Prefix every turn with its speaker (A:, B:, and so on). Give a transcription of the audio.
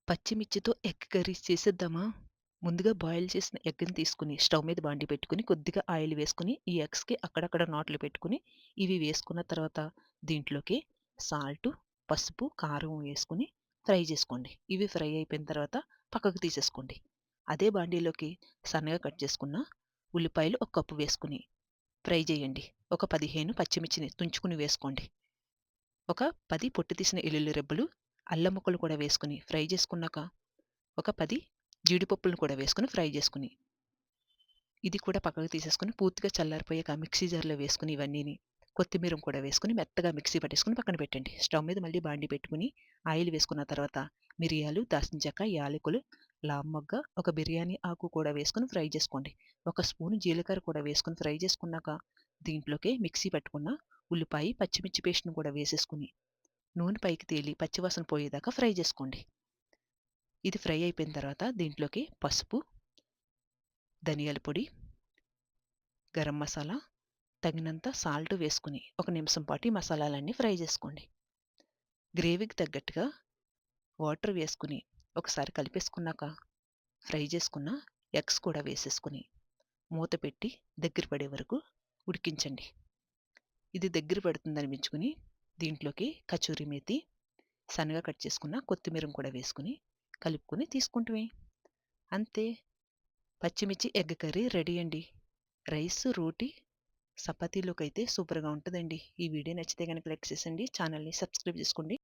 A: పచ్చిమిర్చితో egg curries చేసేద్దామా? ముందుగా boil చేసిన ఎగ్‌ని తీసుకొని స్టవ్ మీద బాండీ పెట్టుకొని కొద్దిగా ఆయిల్ వేసుకొని ఈ ఎగ్స్‌కి అక్కడక్కడ నాట్లు పెట్టుకొని ఇవి వేసుకున్న తర్వాత దీంట్లోకి సాల్టు, పసుపు, కారం వేసుకొని ఫ్రై చేసుకోండి. ఇవి ఫ్రై అయిపోయిన తర్వాత పక్కకు తీసేసుకోండి. అదే బాండీలోకి సన్నగా కట్ చేసుకున్న ఉల్లిపాయలు ఒక కప్పు వేసుకొని ఫ్రై చేయండి. ఒక 15 పచ్చిమిర్చిని తుంచుకొని వేసుకోండి. ఒక 10 పొట్టు తీసిన ఎల్లుల్లి రెబ్బలు, అల్లం ముక్కలు కూడా వేసుకొని ఫ్రై చేసుకున్నాక ఒక 10 జీడిపప్పులను కూడా వేసుకొని ఫ్రై చేసుకొని, ఇది కూడా పక్కకు తీసేసుకొని పూర్తిగా చల్లారిపోయాక మిక్సీ జార్‌లో వేసుకొని ఇవన్నీని కొత్తిమీర కూడా వేసుకొని మెత్తగా మిక్సీ పట్టేసుకొని పక్కన పెట్టండి. స్టవ్ మీద మళ్ళీ బాండీ పెట్టుకొని ఆయిల్ వేసుకున్న తర్వాత మిరియాలు, దాల్చిన చెక్క, యాలకులు, లామొగ్గ, ఒక బిర్యానీ ఆకు కూడా వేసుకొని ఫ్రై చేసుకోండి. ఒక స్పూను జీలకర్ర కూడా వేసుకొని ఫ్రై చేసుకున్నాక దీంట్లోకి మిక్సీ పట్టుకున్న ఉల్లిపాయ, పచ్చిమిర్చి పేస్ట్‌ని కూడా వేసేసుకొని నూనె పైకి తేలి పచ్చివాసన పోయేదాకా ఫ్రై చేసుకోండి. ఇది ఫ్రై అయిపోయిన తర్వాత దీంట్లోకి పసుపు, ధనియాల పొడి, గరం మసాలా, తగినంత సాల్ట్ వేసుకొని ఒక నిమిషం పాటు ఈ మసాలాలన్నీ ఫ్రై చేసుకోండి. గ్రేవీకి తగ్గట్టుగా వాటర్ వేసుకొని ఒకసారి కలిపేసుకున్నాక ఫ్రై చేసుకున్న ఎగ్స్ కూడా వేసేసుకొని మూత పెట్టి దగ్గర పడే వరకు ఉడికించండి. ఇది దగ్గర పడుతుందనిపించుకొని దీంట్లోకి కచూరి మేతి, సన్నగా కట్ చేసుకున్న కొత్తిమీర కూడా వేసుకొని కలుపుకొని తీసుకుంటమే. అంతే, పచ్చిమిర్చి ఎగ్ కర్రీ రెడీ అండి. రైస్, రోటీ, చపాతీలోకైతే సూపర్‌గా ఉంటదండి. ఈ వీడియో నచ్చితే గనక లైక్ చేసేయండి. ఛానల్‌ని సబ్స్క్రైబ్ చేసుకోండి.